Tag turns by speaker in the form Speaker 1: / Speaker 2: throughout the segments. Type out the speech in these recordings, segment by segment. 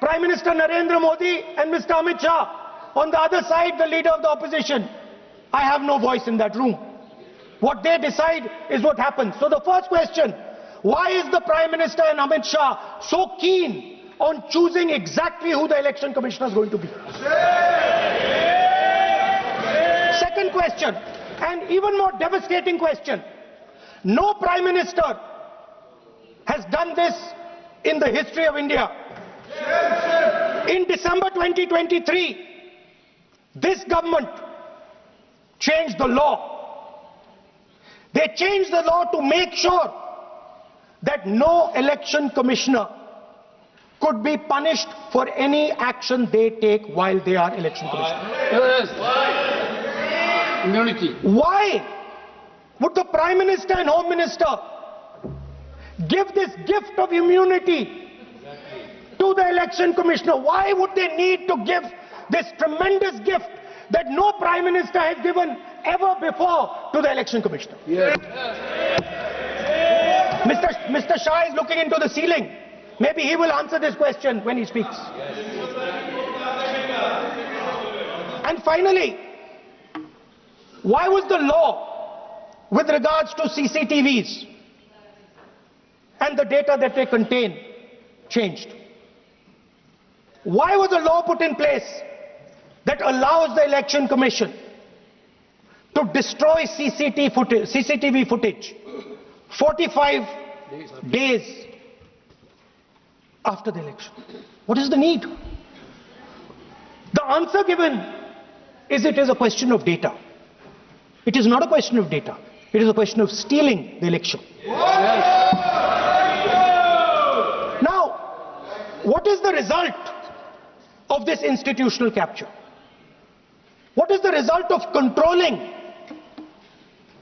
Speaker 1: Prime Minister Narendra Modi and Mr. Amit Shah. On the other side, the leader of the opposition. I have no voice in that room. What they decide is what happens. So the first question, why is the Prime Minister and Amit Shah so keen on choosing exactly who the election commissioner is going to be? Second question, and even more devastating question, no Prime Minister has done this in the history of India. In December 2023, this government changed the law. They changed the law to make sure that no election commissioner could be punished for any action they take while they are election commissioner.
Speaker 2: Yes. Immunity.
Speaker 1: Why would the Prime Minister and Home Minister give this gift of immunity to the election commissioner? Why would they need to give this tremendous gift that no Prime Minister has given ever before to the election commissioner?
Speaker 2: Yes.
Speaker 1: Mr. Shah is looking into the ceiling. Maybe he will answer this question when he speaks. And finally, why was the law with regards to CCTVs and the data that they contain changed? Why was a law put in place that allows the election commission to destroy CCTV footage 45 days after the election? What is the need? The answer given is it is a question of data. It is not a question of data. It is a question of stealing the election. Now, what is the result of this institutional capture? What is the result of controlling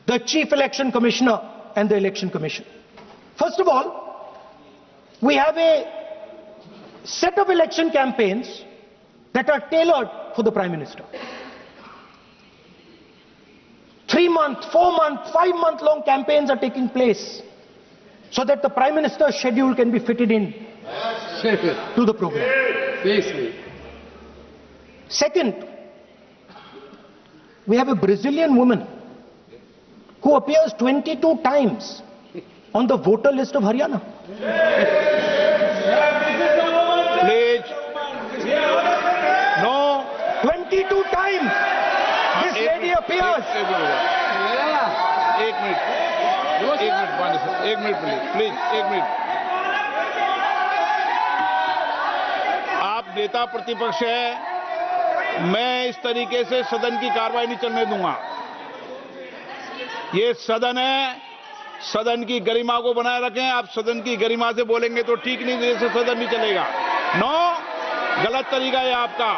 Speaker 1: the Chief Election Commissioner and the Election Commission? First of all, we have a set of election campaigns that are tailored for the Prime Minister. 3-month, 4-month, 5-month long campaigns are taking place so that the Prime Minister's schedule can be fitted in to the program. Second, we have a Brazilian woman who appears 22 times on the voter list of Haryana.
Speaker 3: Please. No.
Speaker 1: 22 times this lady appears.
Speaker 3: एक minute please एक minute. आप नेता प्रतिपक्ष है, मैं इस तरीके से सदन की कार्रवाई नहीं चलने दूंगा. ये सदन है, सदन की गरिमा को बनाए रखें. आप सदन की गरिमा से बोलेंगे तो ठीक नहीं, जैसे सदन नहीं चलेगा. नो, गलत तरीका है आपका,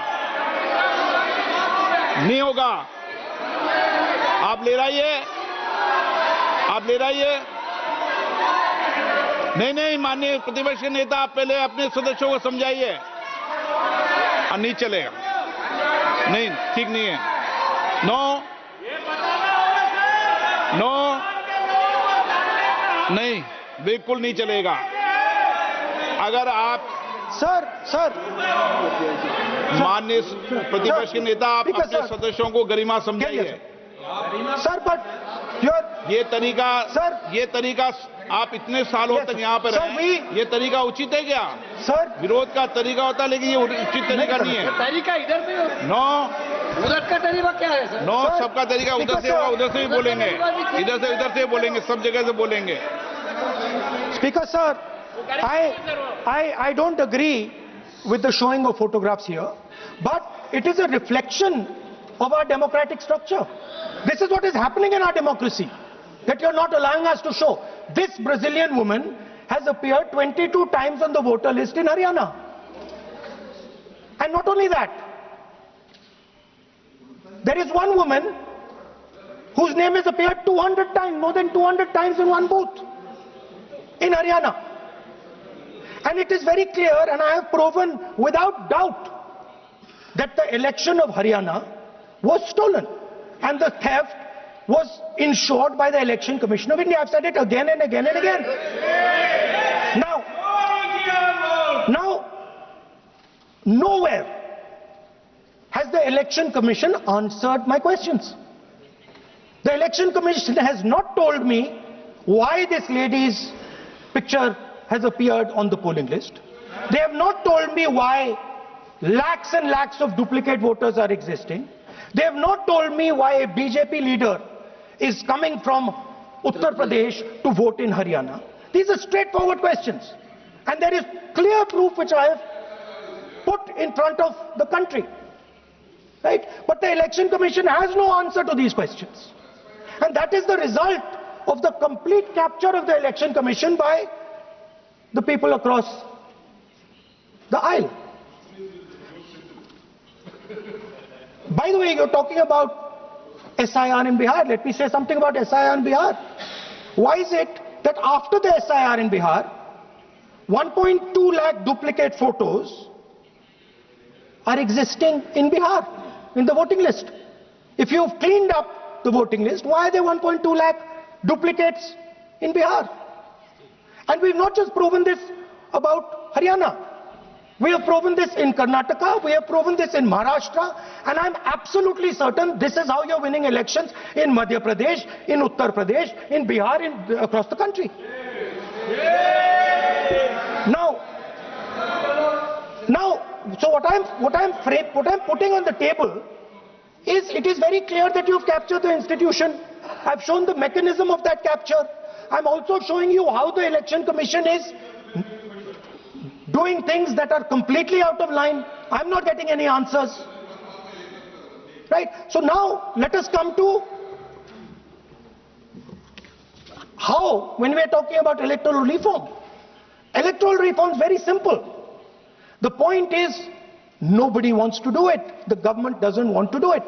Speaker 3: नहीं होगा. आप ले रहिए, आप ले रहिए. नहीं, माननीय प्रतिपक्ष के नेता, आप पहले अपने सदस्यों को समझाइए. नहीं चलेगा, नहीं, ठीक नहीं है. नो, नहीं, बिल्कुल नहीं चलेगा. अगर आप
Speaker 1: सर
Speaker 3: माननीय प्रतिपक्ष के नेता, आप अपने सदस्यों को गरिमा समझाइए.
Speaker 1: सर, बट
Speaker 3: ये तरीका आप इतने सालों तक यहाँ पर हैं, ये तरीका उचित है क्या?
Speaker 1: सर,
Speaker 3: विरोध का तरीका होता है, लेकिन ये उचित तरीका नहीं है.
Speaker 2: तरीका इधर भी हो.
Speaker 3: नो,
Speaker 2: उधर का तरीका क्या है सर?
Speaker 3: नो, सबका तरीका उधर से होगा, उधर से भी बोलेंगे, इधर से बोलेंगे, सब जगह से बोलेंगे.
Speaker 1: Speaker sir, I don't agree with the showing of photographs here, but it is a reflection of our democratic structure. This is what is happening in our democracy, that you're not allowing us to show. This Brazilian woman has appeared 22 times on the voter list in Haryana. And not only that, there is one woman whose name has appeared 200 times, more than 200 times in one booth in Haryana. And it is very clear, and I have proven without doubt, that the election of Haryana was stolen and the theft was ensured by the Election Commission of India. I've said it again and again and again. Now, Nowhere has the Election Commission answered my questions. The Election Commission has not told me why this lady's picture has appeared on the polling list. They have not told me why lakhs and lakhs of duplicate voters are existing. They have not told me why a BJP leader is coming from Uttar Pradesh to vote in Haryana. These are straightforward questions. And there is clear proof which I have put in front of the country. Right? But the Election Commission has no answer to these questions. And that is the result of the complete capture of the Election Commission by the people across the aisle. By the way, you're talking about SIR in Bihar. Let me say something about SIR in Bihar. Why is it that after the SIR in Bihar, 1.2 lakh duplicate photos are existing in Bihar, in the voting list? If you've cleaned up the voting list, why are there 1.2 lakh duplicates in Bihar? And we've not just proven this about Haryana. We have proven this in Karnataka, we have proven this in Maharashtra, and I'm absolutely certain this is how you're winning elections in Madhya Pradesh, in Uttar Pradesh, in Bihar, across the country. Now, so what I'm putting on the table is, it is very clear that you've captured the institution. I've shown the mechanism of that capture. I'm also showing you how the Election Commission is doing things that are completely out of line. I'm not getting any answers. Right? So now, let us come to how, when we are talking about electoral reform. Electoral reform is very simple. The point is, nobody wants to do it. The government doesn't want to do it.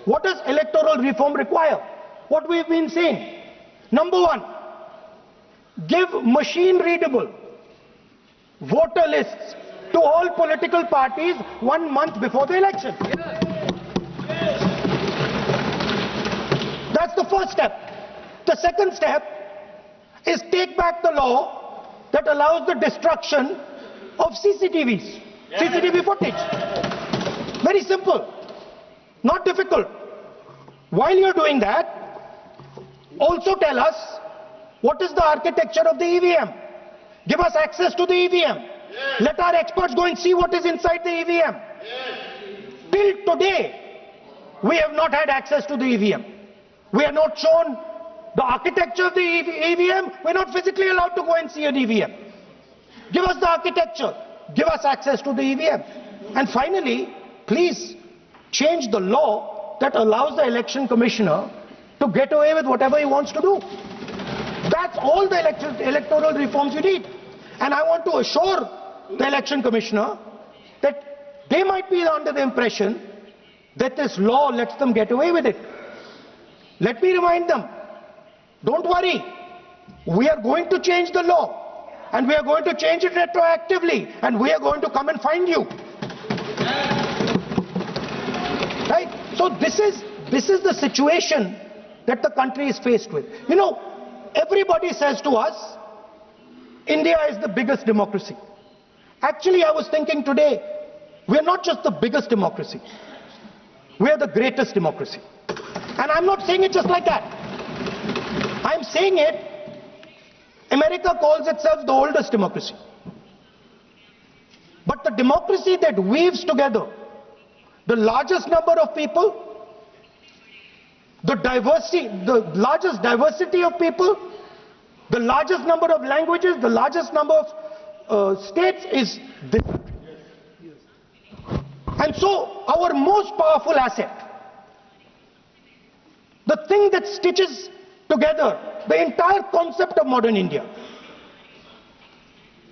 Speaker 1: What does electoral reform require? What we've been saying. Number one, give machine-readable voter lists to all political parties 1 month before the election. That's the first step. The second step is take back the law that allows the destruction of CCTVs, CCTV footage. Very simple, not difficult. While you're doing that, also tell us what is the architecture of the EVM. Give us access to the EVM. Let our experts go and see what is inside the EVM. Till today, we have not had access to the EVM. We are not shown the architecture of the EVM. We're not physically allowed to go and see an EVM. Give us the architecture. Give us access to the EVM. And finally, please change the law that allows the election commissioner to get away with whatever he wants to do. That's all the electoral reforms you need. And I want to assure the election commissioner that they might be under the impression that this law lets them get away with it. Let me remind them, don't worry, we are going to change the law, and we are going to change it retroactively, and we are going to come and find you. Right? So this is the situation that the country is faced with. You know, everybody says to us, India is the biggest democracy. Actually, I was thinking today, we are not just the biggest democracy, we are the greatest democracy. And I'm not saying it just like that. I'm saying it, America calls itself the oldest democracy. But the democracy that weaves together the largest number of people, the largest diversity of people, the largest number of languages, the largest number of states is this country. And so our most powerful asset, the thing that stitches together the entire concept of modern India,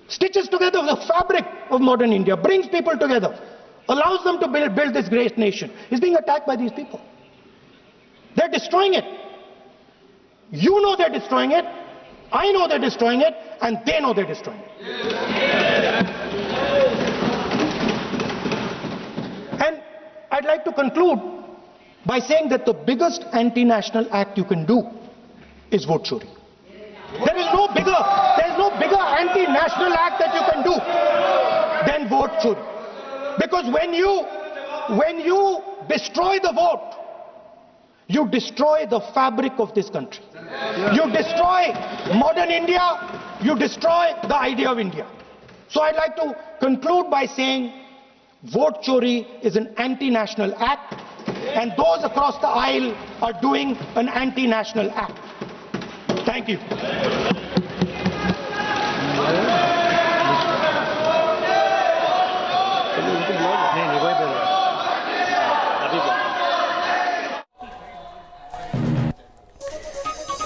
Speaker 1: stitches together the fabric of modern India, brings people together, allows them to build this great nation, is being attacked by these people. They're destroying it. You know they're destroying it, I know they're destroying it, and they know they're destroying it. And I'd like to conclude by saying that the biggest anti-national act you can do is vote chori. There is no bigger anti-national act that you can do than vote chori. Because when you destroy the vote, you destroy the fabric of this country. You destroy modern India, you destroy the idea of India. So I'd like to conclude by saying vote chori is an anti-national act, and those across the aisle are doing an anti-national act. Thank you.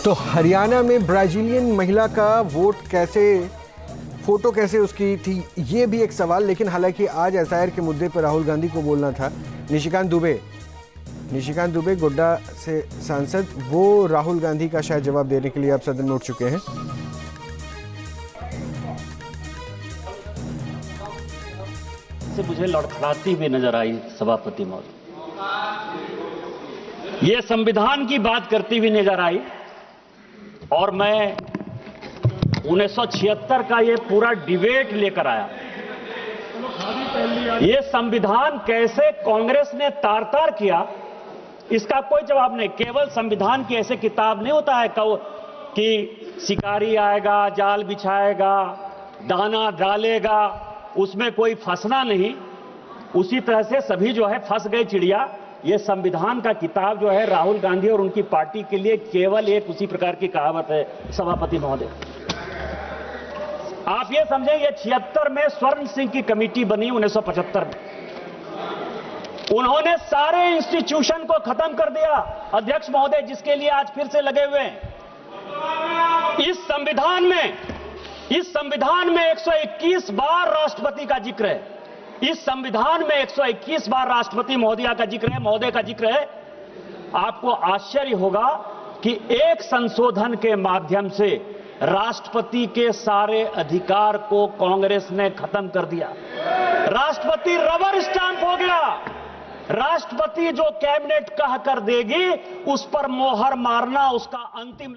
Speaker 4: तो हरियाणा में Brazilian महिला का vote कैसे, photo कैसे उसकी थी, ये भी एक सवाल। लेकिन हालांकि आज एसआईआर के मुद्दे पर राहुल गांधी को बोलना था। निशिकांत दुबे गोड्डा से सांसद, वो राहुल गांधी का शायद जवाब देने के लिए आप सदन में उठ चुके हैं।
Speaker 5: से मुझे लड़खड़ाती हुई नजर आई सभापति महोदय, ये संविधान की बात करती हुई नजर आई, और मैं 1976 का ये पूरा डिबेट लेकर आया। ये संविधान कैसे कांग्रेस ने तार-तार किया, इसका कोई जवाब नहीं। केवल संविधान की ऐसे किताब नहीं होता है कि शिकारी आएगा, जाल बिछाएगा, दाना डालेगा, उसमें कोई फंसना नहीं। उसी तरह से सभी जो है फंस गए चिड़िया। ये संविधान का किताब जो है राहुल गांधी और उनकी पार्टी के लिए केवल एक उसी प्रकार की कहावत है सभापति महोदय। आप ये समझें, ये 76 में स्वर्ण सिंह की कमेटी बनी 1975 में। उन्होंने सारे इंस्टीट्यूशन को खत्म कर दिया अध्यक्ष महोदय, जिसके लिए आज फिर से लगे हुए हैं। इस संविधान में 121 बार राष्ट्रपति का जिक्र है। इस संविधान में 121 बार राष्ट्रपति महोदय का जिक्र है। आपको आश्चर्य होगा कि एक संशोधन के माध्यम से राष्ट्रपति के सारे अधिकार को कांग्रेस ने खत्म कर दिया। राष्ट्रपति रबर स्टाम्प हो गया। राष्ट्रपति जो कैबिनेट कह कर देगी उस पर मोहर मारना उसका अंतिम।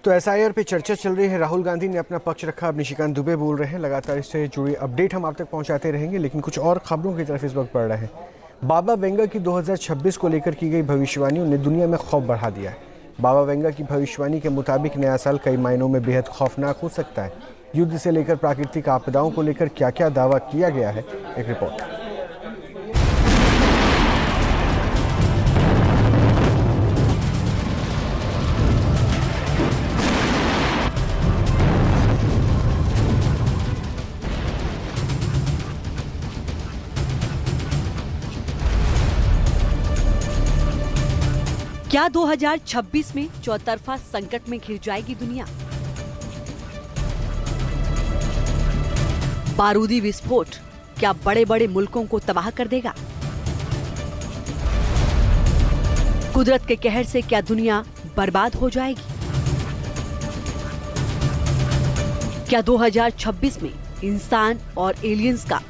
Speaker 4: तो एसआईआर पे चर्चा चल रही है। राहुल गांधी ने अपना पक्ष रखा, अब निशिकांत दुबे बोल रहे हैं। लगातार इससे जुड़ी अपडेट हम आप तक पहुंचाते रहेंगे, लेकिन कुछ और खबरों की तरफ इस वक्त बढ़ रहे हैं। बाबा वेंगा की 2026 को लेकर की गई भविष्यवाणियों ने दुनिया में खौफ बढ़ा दिया है। बाबा वेंगा की भविष्यवाणी के मुताबिक नया साल कई मायनों में बेहद खौफनाक हो सकता है। युद्ध से लेकर प्राकृतिक आपदाओं को लेकर क्या क्या दावा किया गया है, एक रिपोर्ट।
Speaker 6: क्या 2026 में चौतरफा संकट में घिर जाएगी दुनिया? बारूदी विस्फोट क्या बड़े बड़े मुल्कों को तबाह कर देगा? कुदरत के कहर से क्या दुनिया बर्बाद हो जाएगी? क्या 2026 में इंसान और एलियंस का